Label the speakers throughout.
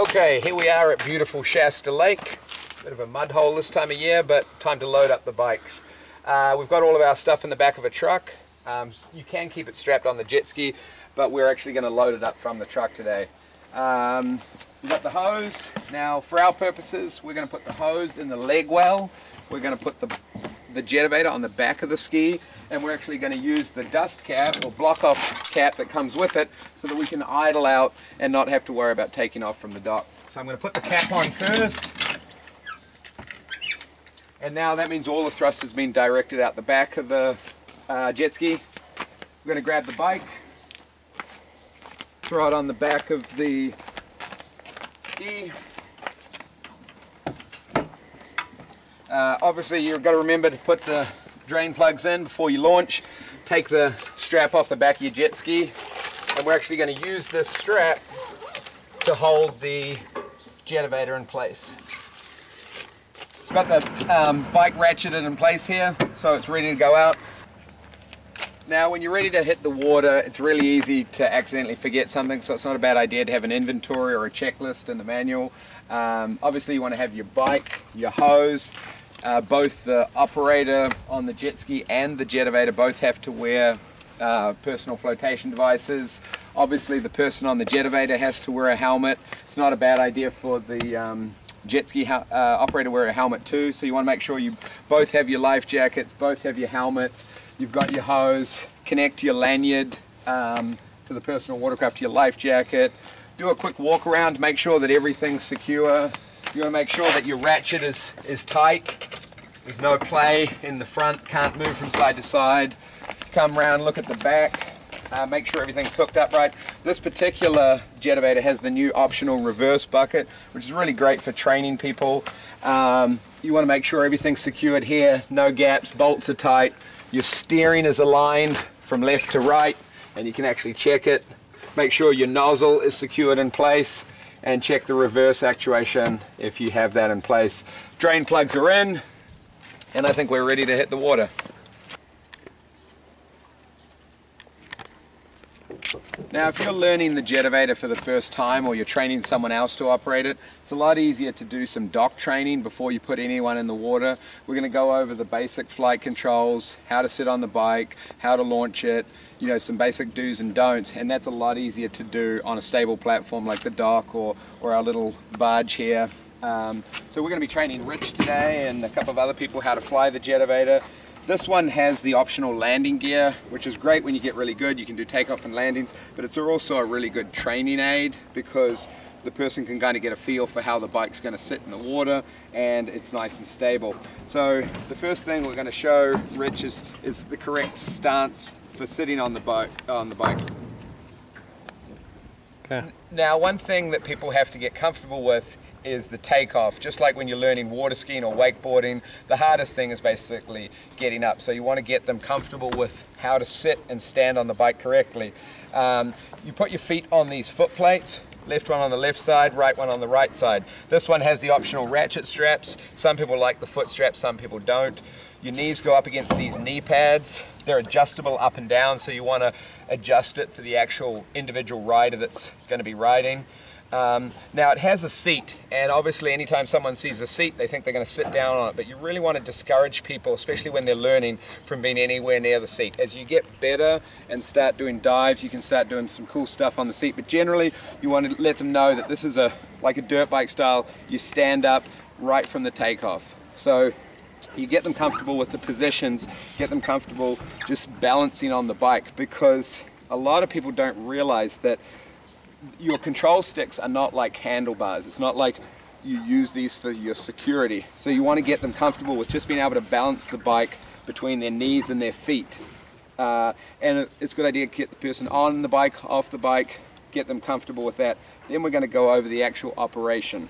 Speaker 1: Okay, here we are at beautiful Shasta Lake. Bit of a mud hole this time of year, but time to load up the bikes. We've got all of our stuff in the back of a truck. You can keep it strapped on the jet ski, but we're actually going to load it up from the truck today. We've got the hose. Now, for our purposes, we're going to put the hose in the leg well. We're going to put the Jetovator on the back of the ski, and we're actually going to use the dust cap or block off cap that comes with it so that we can idle out and not have to worry about taking off from the dock. So I'm going to put the cap on first, and now that means all the thrust has been directed out the back of the jet ski. We're going to grab the bike, throw it on the back of the ski. Obviously you've got to remember to put the drain plugs in before you launch. Take the strap off the back of your jet ski, and we're actually going to use this strap to hold the Jetovator in place. Got the bike ratcheted in place here, so it's ready to go out. Now when you're ready to hit the water, it's really easy to accidentally forget something, so it's not a bad idea to have an inventory or a checklist in the manual. Obviously you want to have your bike, your hose, both the operator on the jet ski and the Jetovator both have to wear personal flotation devices. Obviously the person on the Jetovator has to wear a helmet. It's not a bad idea for the jet ski operator to wear a helmet too, so you want to make sure you both have your life jackets, both have your helmets, you've got your hose, connect your lanyard to the personal watercraft to your life jacket, do a quick walk around, make sure that everything's secure. You want to make sure that your ratchet is tight, there's no play in the front, can't move from side to side. Come around, look at the back, make sure everything's hooked up right. This particular Jetovator has the new optional reverse bucket, which is really great for training people. You want to make sure everything's secured here, no gaps, bolts are tight, your steering is aligned from left to right, and you can actually check it. Make sure your nozzle is secured in place, and check the reverse actuation if you have that in place. Drain plugs are in, and I think we're ready to hit the water. Now if you're learning the Jetovator for the first time, or you're training someone else to operate it, it's a lot easier to do some dock training before you put anyone in the water. We're going to go over the basic flight controls, how to sit on the bike, how to launch it, you know, some basic do's and don'ts, and that's a lot easier to do on a stable platform like the dock or our little barge here. So we're going to be training Rich today and a couple of other people how to fly the Jetovator. This one has the optional landing gear, which is great when you get really good. You can do takeoff and landings, but it's also a really good training aid because the person can kind of get a feel for how the bike's going to sit in the water, and it's nice and stable. So the first thing we're going to show Rich is the correct stance for sitting on the bike. Okay. Now one thing that people have to get comfortable with is the takeoff. Just like when you're learning water skiing or wakeboarding, the hardest thing is basically getting up. So you want to get them comfortable with how to sit and stand on the bike correctly. You put your feet on these foot plates, left one on the left side, right one on the right side. This one has the optional ratchet straps. Some people like the foot straps, some people don't. Your knees go up against these knee pads. They're adjustable up and down, so you want to adjust it for the actual individual rider that's going to be riding. Now it has a seat, and obviously anytime someone sees a seat they think they're going to sit down on it, but you really want to discourage people, especially when they're learning, from being anywhere near the seat. As you get better and start doing dives, you can start doing some cool stuff on the seat, but generally you want to let them know that this is like a dirt bike style. You stand up right from the takeoff. So you get them comfortable with the positions, get them comfortable just balancing on the bike, because a lot of people don't realize that your control sticks are not like handlebars. It's not like you use these for your security. So you want to get them comfortable with just being able to balance the bike between their knees and their feet. And it's a good idea to get the person on the bike, off the bike, get them comfortable with that. Then we're going to go over the actual operation.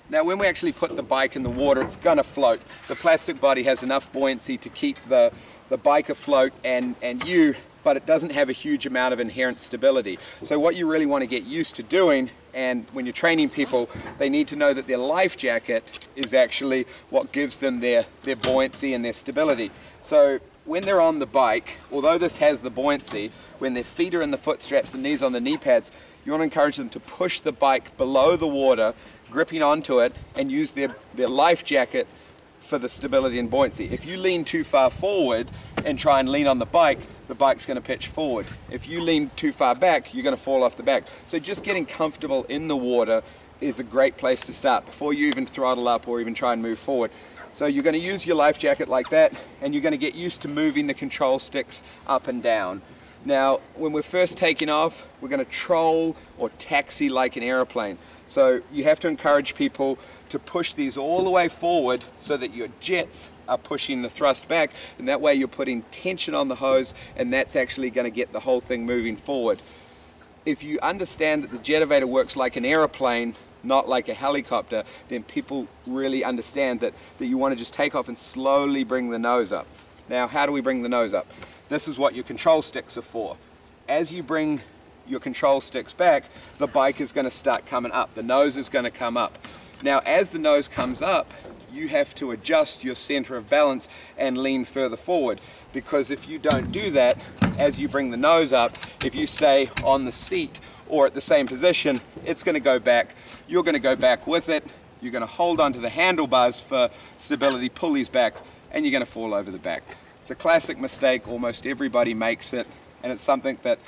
Speaker 1: Now when we actually put the bike in the water, it's going to float. The plastic body has enough buoyancy to keep the bike afloat and you, but it doesn't have a huge amount of inherent stability. So what you really want to get used to doing, and when you're training people, they need to know that their life jacket is actually what gives them their buoyancy and their stability. So when they're on the bike, although this has the buoyancy, when their feet are in the foot straps, the knees on the knee pads, you want to encourage them to push the bike below the water, gripping onto it, and use their life jacket for the stability and buoyancy. If you lean too far forward and try and lean on the bike's going to pitch forward. If you lean too far back, you're going to fall off the back. So just getting comfortable in the water is a great place to start before you even throttle up or even try and move forward. So you're going to use your life jacket like that, and you're going to get used to moving the control sticks up and down. Now, when we're first taking off, we're going to troll or taxi like an aeroplane. So you have to encourage people to push these all the way forward so that your jets are pushing the thrust back, and that way you're putting tension on the hose, and that's actually going to get the whole thing moving forward. If you understand that the Jetovator works like an aeroplane, not like a helicopter, then people really understand that you want to just take off and slowly bring the nose up. Now, how do we bring the nose up? This is what your control sticks are for. As you bring your control sticks back, the bike is going to start coming up. The nose is going to come up. Now, as the nose comes up, you have to adjust your center of balance and lean further forward, because if you don't do that, as you bring the nose up, if you stay on the seat or at the same position, it's going to go back. You're going to go back with it. You're going to hold onto the handlebars for stability, pull these back, and you're going to fall over the back. It's a classic mistake. Almost everybody makes it, and it's something that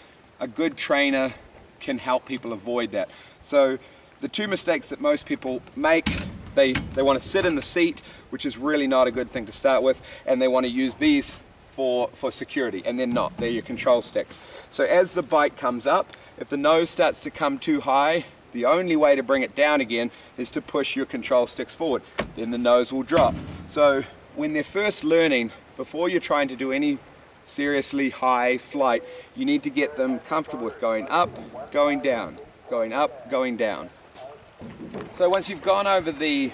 Speaker 1: a good trainer can help people avoid that. So the two mistakes that most people make, they want to sit in the seat, which is really not a good thing to start with, and they want to use these for security, and they're not. They're your control sticks. So as the bike comes up, if the nose starts to come too high, the only way to bring it down again is to push your control sticks forward. Then the nose will drop. So when they're first learning, before you're trying to do any seriously high flight, you need to get them comfortable with going up, going down, going up, going down. So once you've gone over the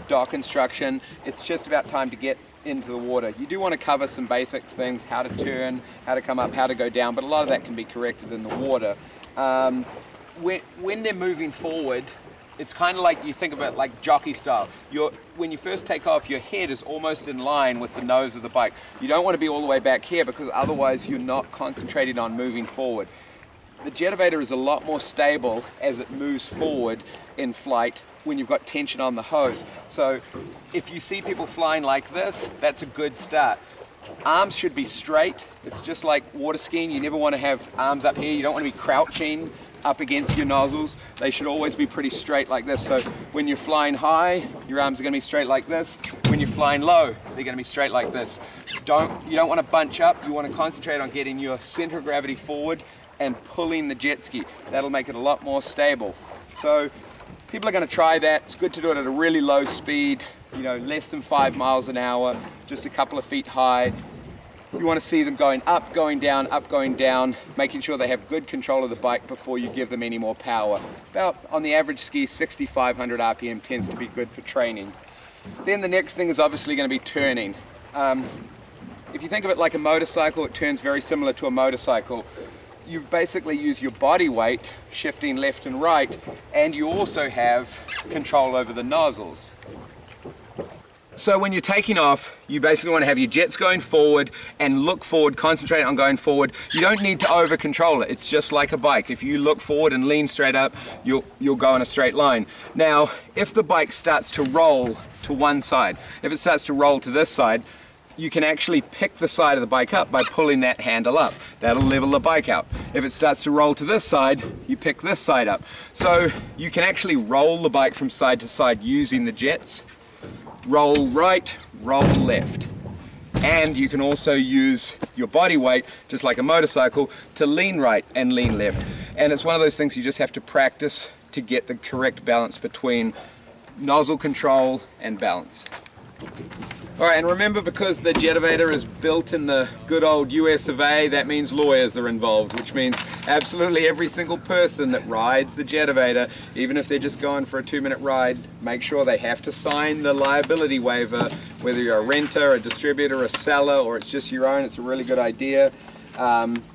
Speaker 1: dock instruction, it's just about time to get into the water. You do want to cover some basic things, how to turn, how to come up, how to go down, but a lot of that can be corrected in the water. When they're moving forward, it's kind of like, you think of it like jockey style. When you first take off, your head is almost in line with the nose of the bike. You don't want to be all the way back here, because otherwise you're not concentrating on moving forward. The Jetovator is a lot more stable as it moves forward in flight when you've got tension on the hose. So if you see people flying like this, that's a good start. Arms should be straight. It's just like water skiing. You never want to have arms up here. You don't want to be crouching up against your nozzles. They should always be pretty straight like this. So when you're flying high, your arms are going to be straight like this. When you're flying low, they're going to be straight like this. You don't want to bunch up. You want to concentrate on getting your center of gravity forward and pulling the jet ski. That'll make it a lot more stable. So people are going to try that. It's good to do it at a really low speed, less than 5 miles an hour, just a couple of feet high. You want to see them going up, going down, making sure they have good control of the bike before you give them any more power. About, on the average ski, 6,500 RPM tends to be good for training. Then the next thing is obviously going to be turning. If you think of it like a motorcycle, it turns very similar to a motorcycle. You basically use your body weight shifting left and right, and you also have control over the nozzles. So when you're taking off, you basically want to have your jets going forward and look forward, concentrate on going forward. You don't need to over control it. It's just like a bike. If you look forward and lean straight up, you'll go in a straight line. Now, if the bike starts to roll to one side, if it starts to roll to this side, you can actually pick the side of the bike up by pulling that handle up. That'll level the bike out. If it starts to roll to this side, you pick this side up. So you can actually roll the bike from side to side using the jets. Roll right, roll left. And you can also use your body weight, just like a motorcycle, to lean right and lean left. And it's one of those things you just have to practice to get the correct balance between nozzle control and balance. Alright, and remember, because the Jetovator is built in the good old US of A, that means lawyers are involved, which means absolutely every single person that rides the Jetovator, even if they're just going for a 2-minute ride, make sure they have to sign the liability waiver, whether you're a renter, a distributor, a seller, or it's just your own. It's a really good idea.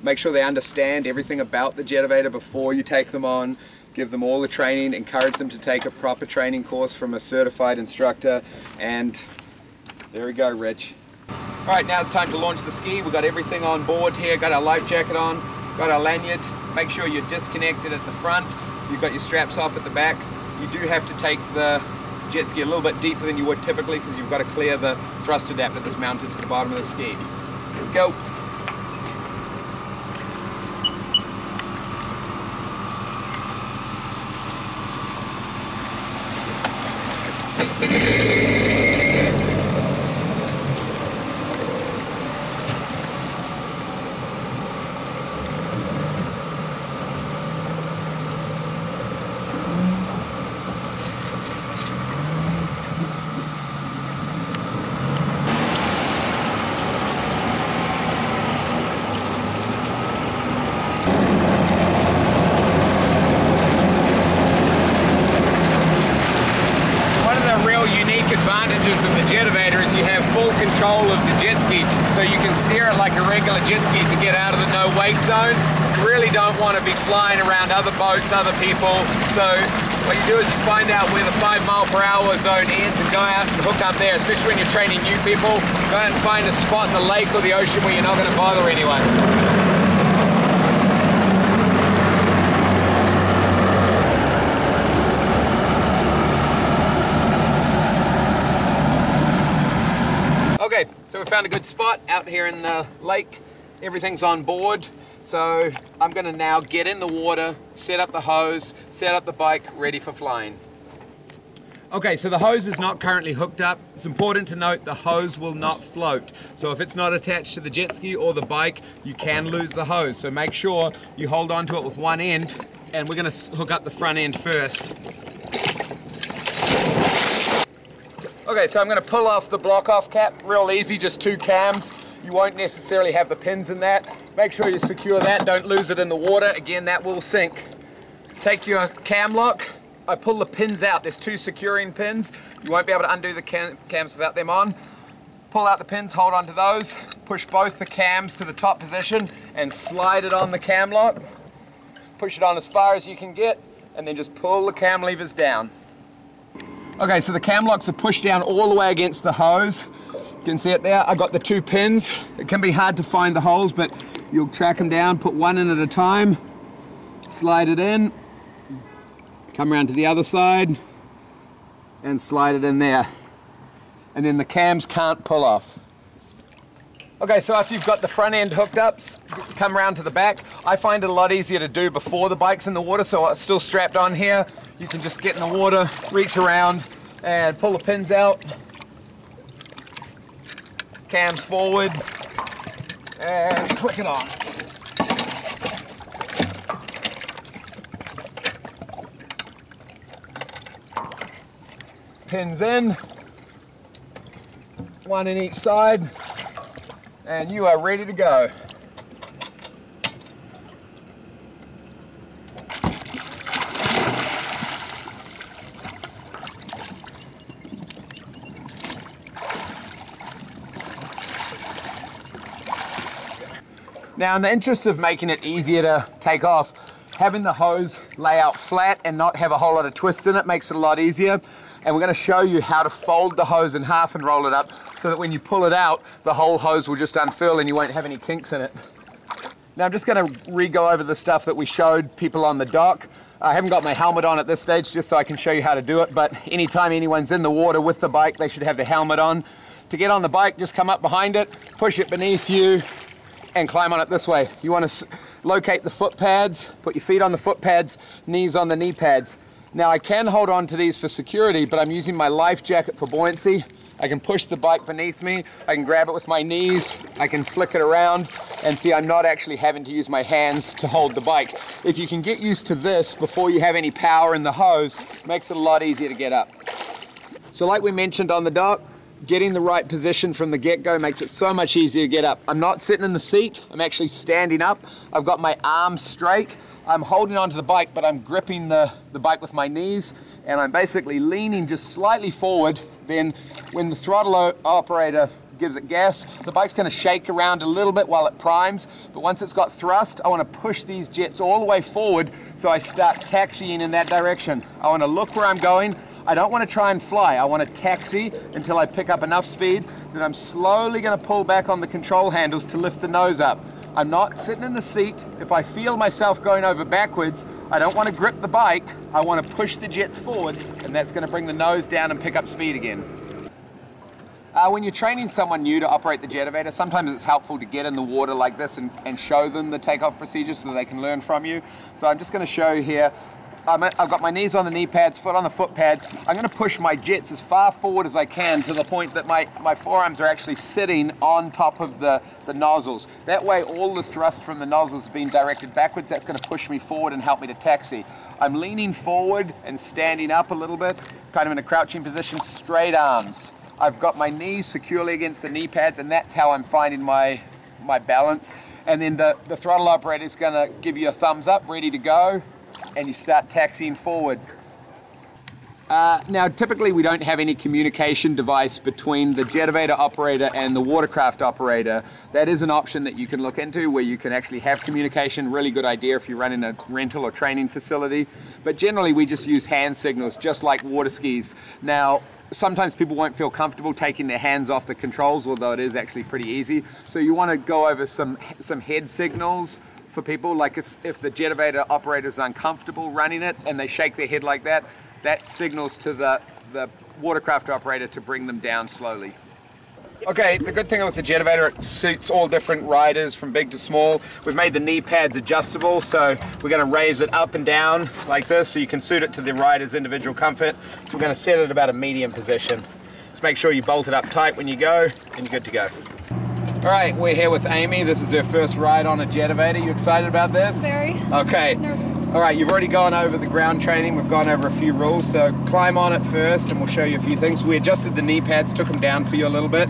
Speaker 1: Make sure they understand everything about the Jetovator before you take them on. Give them all the training, encourage them to take a proper training course from a certified instructor, and there we go, Rich. All right, now it's time to launch the ski. We've got everything on board here, got our life jacket on, got our lanyard. Make sure you're disconnected at the front. You've got your straps off at the back. You do have to take the jet ski a little bit deeper than you would typically because you've got to clear the thrust adapter that's mounted to the bottom of the ski. Let's go. Advantages of the Jetovator is you have full control of the jet ski, so you can steer it like a regular jet ski to get out of the no wake zone. You really don't want to be flying around other boats, other people, so what you do is you find out where the 5 mph zone ends and go out and hook up there, especially when you're training new people. Go out and find a spot in the lake or the ocean where you're not going to bother anyone. Okay, so we found a good spot out here in the lake. Everything's on board. So I'm gonna now get in the water, set up the hose, set up the bike, ready for flying. Okay, so the hose is not currently hooked up. It's important to note the hose will not float. So if it's not attached to the jet ski or the bike, you can lose the hose. So make sure you hold on to it with one end, and we're gonna hook up the front end first. Okay, so I'm going to pull off the block off cap, real easy, just 2 cams. You won't necessarily have the pins in that. Make sure you secure that, don't lose it in the water. Again, that will sink. Take your cam lock. I pull the pins out. There's 2 securing pins. You won't be able to undo the cams without them on. Pull out the pins, hold on to those. Push both the cams to the top position and slide it on the cam lock. Push it on as far as you can get and then just pull the cam levers down. Okay, so the cam locks are pushed down all the way against the hose. You can see it there. I got the 2 pins. It can be hard to find the holes, but you'll track them down, put one in at a time, slide it in, come around to the other side, and slide it in there. And then the cams can't pull off. Okay, so after you've got the front end hooked up, come around to the back. I find it a lot easier to do before the bike's in the water, so it's still strapped on here. You can just get in the water, reach around, and pull the pins out. Cams forward, and click it on. Pins in, one in each side, and you are ready to go. Now, in the interest of making it easier to take off, having the hose lay out flat and not have a whole lot of twists in it makes it a lot easier. And we're going to show you how to fold the hose in half and roll it up so that when you pull it out, the whole hose will just unfurl and you won't have any kinks in it. Now, I'm just going to re-go over the stuff that we showed people on the dock. I haven't got my helmet on at this stage just so I can show you how to do it, but anytime anyone's in the water with the bike, they should have the helmet on. To get on the bike, just come up behind it, push it beneath you, and climb on it this way. You want to locate the foot pads, put your feet on the foot pads, knees on the knee pads. Now, I can hold on to these for security, but I'm using my life jacket for buoyancy. I can push the bike beneath me, I can grab it with my knees, I can flick it around, and see, I'm not actually having to use my hands to hold the bike. If you can get used to this before you have any power in the hose, it makes it a lot easier to get up. So like we mentioned on the dock, getting the right position from the get-go makes it so much easier to get up. I'm not sitting in the seat, I'm actually standing up. I've got my arms straight. I'm holding onto the bike, but I'm gripping the bike with my knees, and I'm basically leaning just slightly forward. Then when the throttle operator gives it gas, the bike's gonna shake around a little bit while it primes, but once it's got thrust, I wanna push these jets all the way forward so I start taxiing in that direction. I wanna look where I'm going. I don't want to try and fly. I want to taxi until I pick up enough speed that I'm slowly going to pull back on the control handles to lift the nose up. I'm not sitting in the seat. If I feel myself going over backwards, I don't want to grip the bike. I want to push the jets forward, and that's going to bring the nose down and pick up speed again. When you're training someone new to operate the Jetovator, sometimes it's helpful to get in the water like this and show them the takeoff procedure so that they can learn from you. So I'm just going to show you here. I've got my knees on the knee pads, foot on the foot pads. I'm going to push my jets as far forward as I can to the point that my forearms are actually sitting on top of the nozzles. That way all the thrust from the nozzles is being directed backwards. That's going to push me forward and help me to taxi. I'm leaning forward and standing up a little bit, kind of in a crouching position, straight arms. I've got my knees securely against the knee pads, and that's how I'm finding my balance. And then the throttle operator is going to give you a thumbs up, ready to go, and you start taxiing forward. Now, typically we don't have any communication device between the Jetovator operator and the watercraft operator. That is an option that you can look into where you can actually have communication. Really good idea if you're running a rental or training facility. But generally we just use hand signals, just like water skis. Now, sometimes people won't feel comfortable taking their hands off the controls, although it is actually pretty easy. So you want to go over some head signals for people, like if the Jetovator operator is uncomfortable running it and they shake their head like that, that signals to the watercraft operator to bring them down slowly. Okay, the good thing with the Jetovator, it suits all different riders from big to small. We've made the knee pads adjustable, so we're going to raise it up and down like this so you can suit it to the rider's individual comfort. So we're going to set it about a medium position. Just make sure you bolt it up tight when you go, and you're good to go. All right, we're here with Amy. This is her first ride on a Jetovator. You excited about this?
Speaker 2: Very.
Speaker 1: Okay.
Speaker 2: Nervous.
Speaker 1: All right, you've already gone over the ground training. We've gone over a few rules, so climb on it first and we'll show you a few things. We adjusted the knee pads, took them down for you a little bit.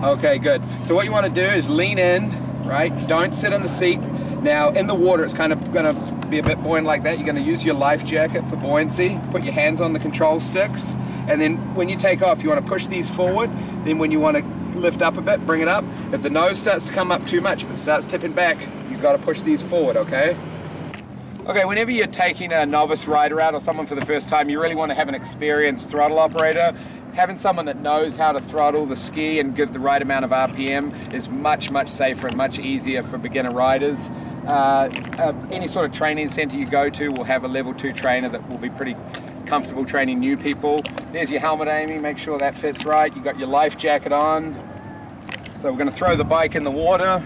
Speaker 1: Okay, good. So what you want to do is lean in, right? Don't sit in the seat. Now, in the water, it's kind of going to be a bit buoyant like that. You're going to use your life jacket for buoyancy. Put your hands on the control sticks. And then when you take off, you want to push these forward. Then when you want to lift up a bit, bring it up. If the nose starts to come up too much, if it starts tipping back, you've got to push these forward, okay? Okay, whenever you're taking a novice rider out or someone for the first time, you really want to have an experienced throttle operator. Having someone that knows how to throttle the ski and give the right amount of RPM is much, much safer and much easier for beginner riders. Any sort of training center you go to will have a level 2 trainer that will be pretty comfortable training new people. There's your helmet, Amy, make sure that fits right. You got your life jacket on. So we're going to throw the bike in the water.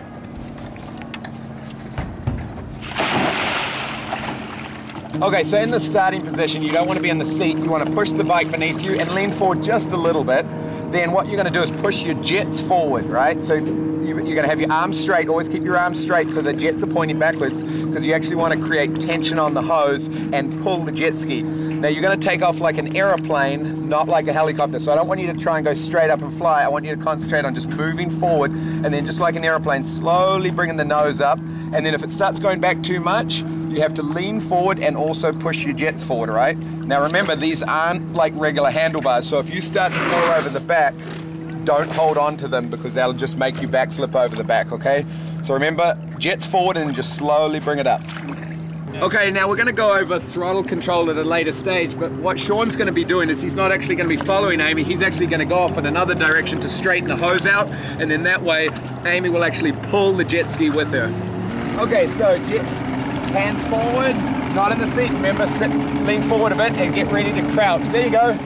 Speaker 1: Okay, so in the starting position, you don't want to be in the seat. You want to push the bike beneath you and lean forward just a little bit. Then what you're going to do is push your jets forward, right? So you're going to have your arms straight. Always keep your arms straight so the jets are pointing backwards, because you actually want to create tension on the hose and pull the jet ski. Now you're going to take off like an aeroplane, not like a helicopter. So I don't want you to try and go straight up and fly. I want you to concentrate on just moving forward, and then just like an aeroplane, slowly bringing the nose up. And then if it starts going back too much, you have to lean forward and also push your jets forward, right? Now remember, these aren't like regular handlebars, so if you start to fall over the back, don't hold on to them because they'll just make you backflip over the back, okay? So remember, jets forward and just slowly bring it up. Okay, now we're going to go over throttle control at a later stage, but what Sean's going to be doing is he's not actually going to be following Amy, he's actually going to go off in another direction to straighten the hose out, and then that way Amy will actually pull the jet ski with her. Okay, so jets, hands forward, not in the seat, remember, sit, lean forward a bit and get ready to crouch. There you go.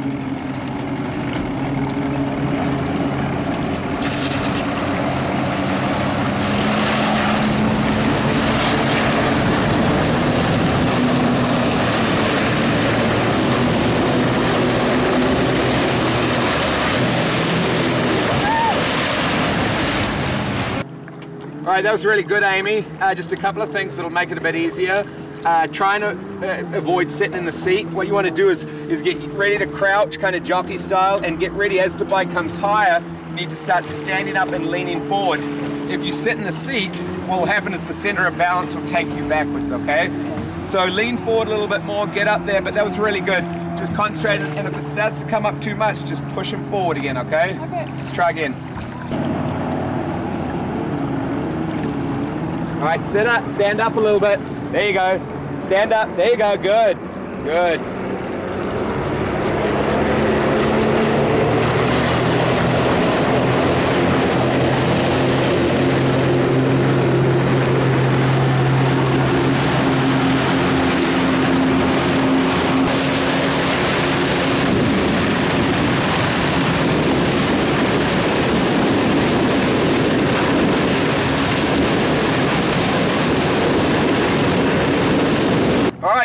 Speaker 1: All right, that was really good, Amy. Just a couple of things that'll make it a bit easier. Trying to avoid sitting in the seat. What you want to do is get ready to crouch, kind of jockey style, and get ready as the bike comes higher. You need to start standing up and leaning forward. If you sit in the seat, what will happen is the center of balance will take you backwards, okay? So lean forward a little bit more, get up there, but that was really good. Just concentrate, and if it starts to come up too much, just push them forward again, okay? Okay. Let's try again. All right, sit up, stand up a little bit. There you go. Stand up, there you go, good, good.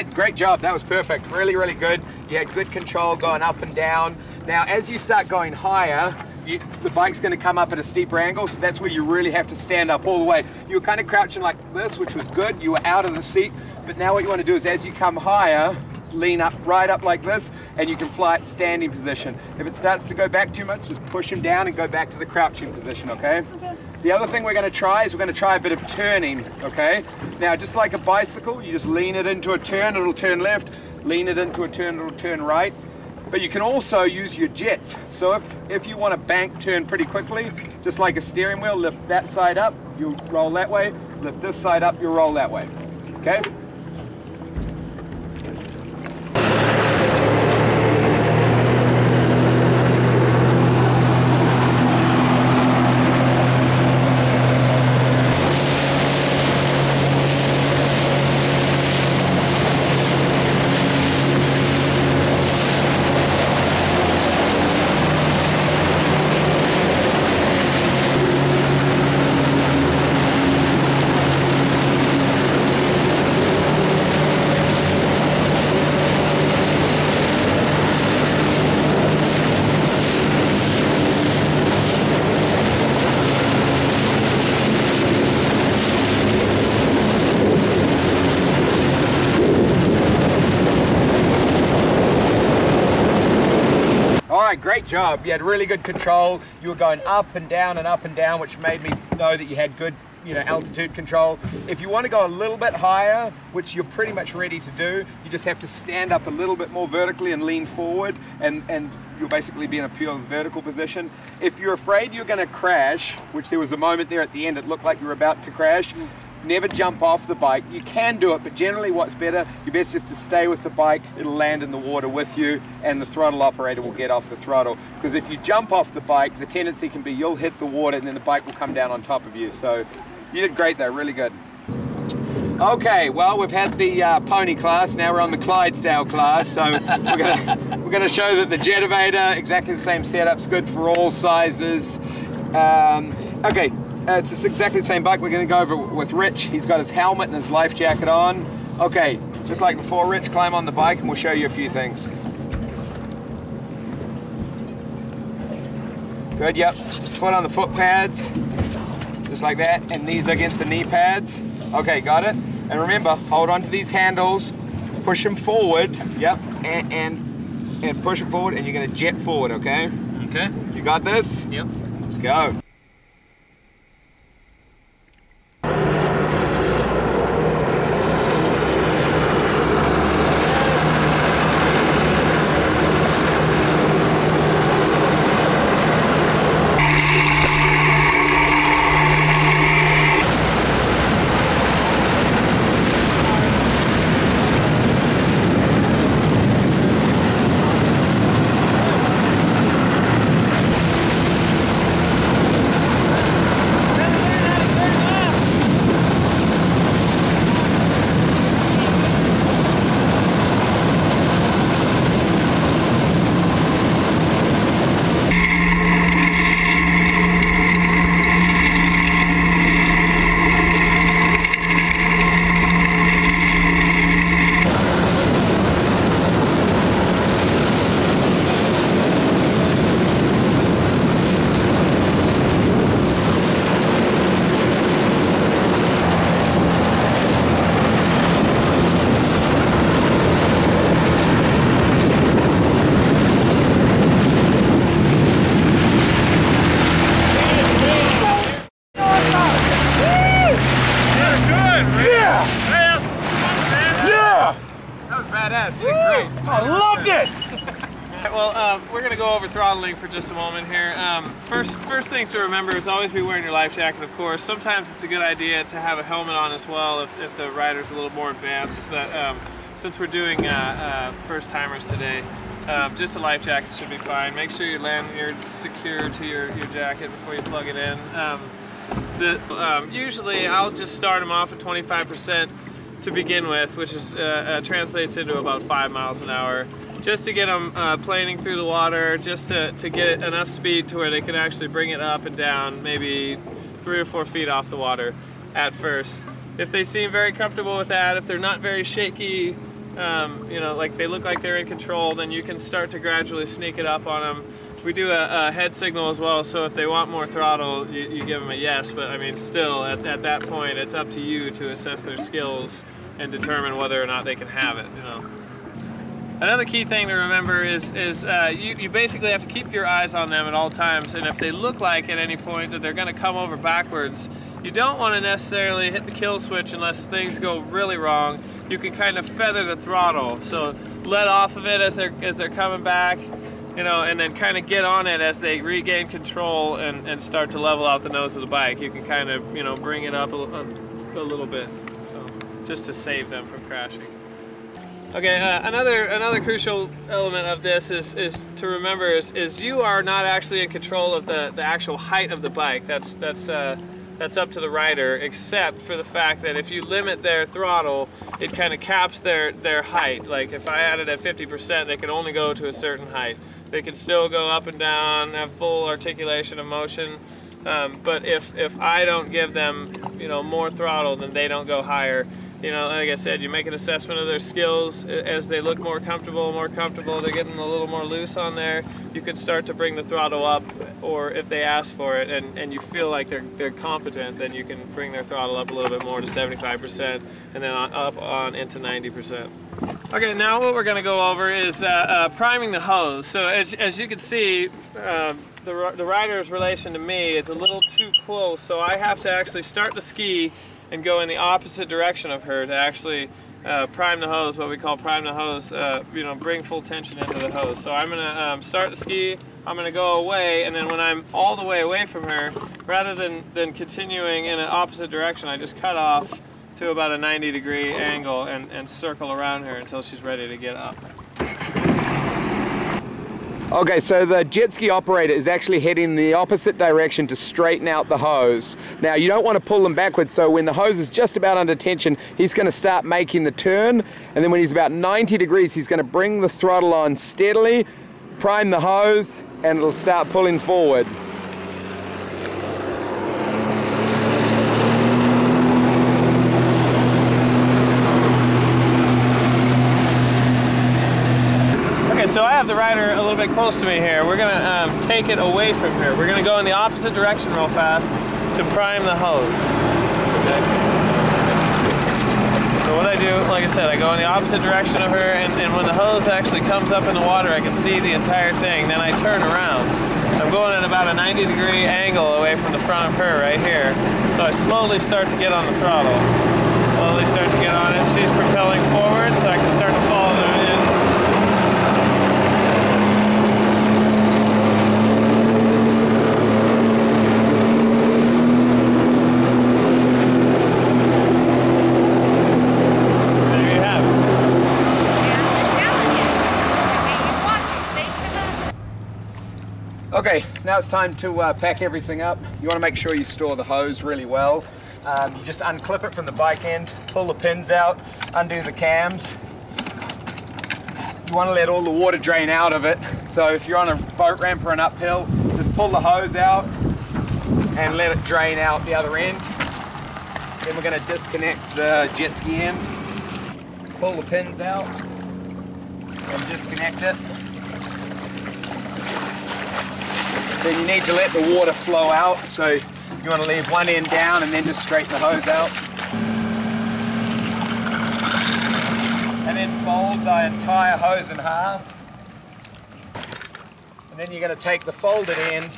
Speaker 1: right, great job. That was perfect. Really, really good. You had good control going up and down. Now, as you start going higher, the bike's going to come up at a steeper angle, so that's where you really have to stand up all the way. You were kind of crouching like this, which was good. You were out of the seat, but now what you want to do is as you come higher, lean up, right up like this, and you can fly at standing position. If it starts to go back too much, just push him down and go back to the crouching position, okay? The other thing we're going to try is we're going to try a bit of turning, okay? Now, just like a bicycle, you just lean it into a turn, it'll turn left, lean it into a turn, it'll turn right. But you can also use your jets. So if you want to bank turn pretty quickly, just like a steering wheel, lift that side up, you'll roll that way, lift this side up, you'll roll that way, okay? Alright, great job. You had really good control. You were going up and down, which made me know that you had good, altitude control. If you want to go a little bit higher, which you're pretty much ready to do, you just have to stand up a little bit more vertically and lean forward, and you'll basically be in a pure vertical position. If you're afraid you're going to crash, which there was a moment there at the end, it looked like you were about to crash, never jump off the bike. You can do it, but generally what's better, you're best just to stay with the bike. It'll land in the water with you, and the throttle operator will get off the throttle. Because if you jump off the bike, the tendency can be you'll hit the water and then the bike will come down on top of you. So you did great though, really good. Okay, well, we've had the pony class, now we're on the Clydesdale class, so we're gonna show that the Jetovator, exactly the same setup's good for all sizes. Okay. It's exactly the same bike. We're going to go over with Rich. He's got his helmet and his life jacket on. Okay, just like before, Rich, climb on the bike and we'll show you a few things. Good, yep. Foot on the foot pads, just like that, and knees against the knee pads. Okay, got it. And remember, hold on to these handles, push them forward, yep, and push them forward, and you're going to jet forward, okay?
Speaker 2: Okay.
Speaker 1: You got this?
Speaker 2: Yep.
Speaker 1: Let's go.
Speaker 3: Badass, you did great.
Speaker 2: I loved it! Well, we're going to go over throttling for just a moment here. First things to remember is always be wearing your life jacket, of course. Sometimes it's a good idea to have a helmet on as well if the rider's a little more advanced. But since we're doing first timers today, just a life jacket should be fine. Make sure your lanyard's secure to your jacket before you plug it in. Usually I'll just start them off at 25% to begin with, which is translates into about 5 miles an hour, just to get them planing through the water, just to get enough speed to where they can actually bring it up and down, maybe 3 or 4 feet off the water at first. If they seem very comfortable with that, if they're not very shaky, you know, like they look like they're in control, then you can start to gradually sneak it up on them. We do a head signal as well, so if they want more throttle, you give them a yes, but I mean, still, at that point, it's up to you to assess their skills and determine whether or not they can have it, you know. Another key thing to remember is you basically have to keep your eyes on them at all times, and if they look like at any point that they're going to come over backwards, you don't want to necessarily hit the kill switch unless things go really wrong. You can kind of feather the throttle, so let off of it as they're coming back, you know, and then kind of get on it as they regain control and start to level out the nose of the bike. You can kind of, you know, bring it up a little bit, so just to save them from crashing. Okay, another crucial element of this is to remember is you are not actually in control of the actual height of the bike. That's up to the rider, except for the fact that if you limit their throttle, it kind of caps their height. Like if I had it at 50%, they can only go to a certain height. They can still go up and down, have full articulation of motion, but if I don't give them, you know, more throttle, then they don't go higher. You know, like I said, you make an assessment of their skills as they look more comfortable, they're getting a little more loose on there. You can start to bring the throttle up, or if they ask for it and you feel like they're competent, then you can bring their throttle up a little bit more to 75% and then up on into 90%. Okay, now what we're going to go over is priming the hose. So as you can see, the rider's relation to me is a little too close, so I have to actually start the ski and go in the opposite direction of her to actually prime the hose, what we call prime the hose, you know, bring full tension into the hose. So I'm going to start the ski, I'm going to go away, and then when I'm all the way away from her, rather than continuing in an opposite direction, I just cut off to about a 90-degree angle and circle around her until she's ready to get up.
Speaker 1: Okay, so the jet ski operator is actually heading the opposite direction to straighten out the hose. Now, you don't want to pull them backwards, so when the hose is just about under tension, he's going to start making the turn, and then when he's about 90 degrees, he's going to bring the throttle on steadily, prime the hose, and it'll start pulling forward.
Speaker 2: So I have the rider a little bit close to me here. We're going to take it away from her. We're going to go in the opposite direction real fast to prime the hose. Okay. So what I do, like I said, I go in the opposite direction of her, and when the hose actually comes up in the water, I can see the entire thing. Then I turn around. I'm going at about a 90-degree angle away from the front of her right here. So I slowly start to get on the throttle. Slowly start to get on it. She's propelling forward, so I can start to follow them in.
Speaker 1: Okay, now it's time to pack everything up. You want to make sure you store the hose really well. You just unclip it from the bike end, pull the pins out, undo the cams. You want to let all the water drain out of it. So if you're on a boat ramp or an uphill, just pull the hose out and let it drain out the other end. Then we're going to disconnect the jet ski end, pull the pins out and disconnect it. Then you need to let the water flow out, so you want to leave one end down and then just straighten the hose out. And then fold the entire hose in half. And then you're going to take the folded end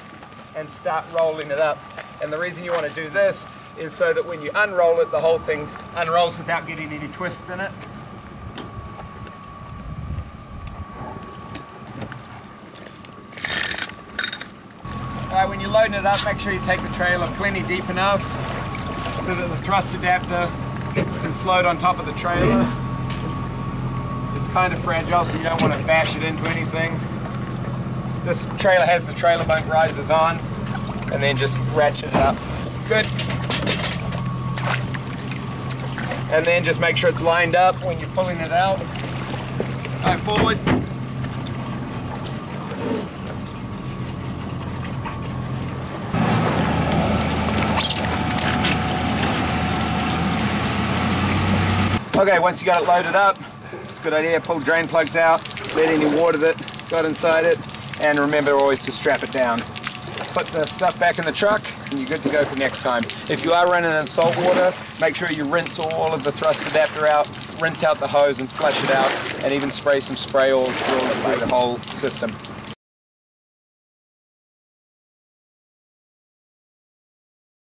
Speaker 1: and start rolling it up. And the reason you want to do this is so that when you unroll it, the whole thing unrolls without getting any twists in it. Alright, when you're loading it up, make sure you take the trailer plenty deep enough so that the thrust adapter can float on top of the trailer. It's kind of fragile, so you don't want to bash it into anything. This trailer has the trailer bunk risers on, and then just ratchet it up. Good. And then just make sure it's lined up when you're pulling it out. Alright, forward. Okay, once you got it loaded up, a good idea. Pull drain plugs out, let any water that got inside it, and remember always to strap it down. Put the stuff back in the truck and you're good to go for next time. If you are running in salt water, make sure you rinse all of the thrust adapter out, rinse out the hose and flush it out, and even spray some spray oil through the whole system.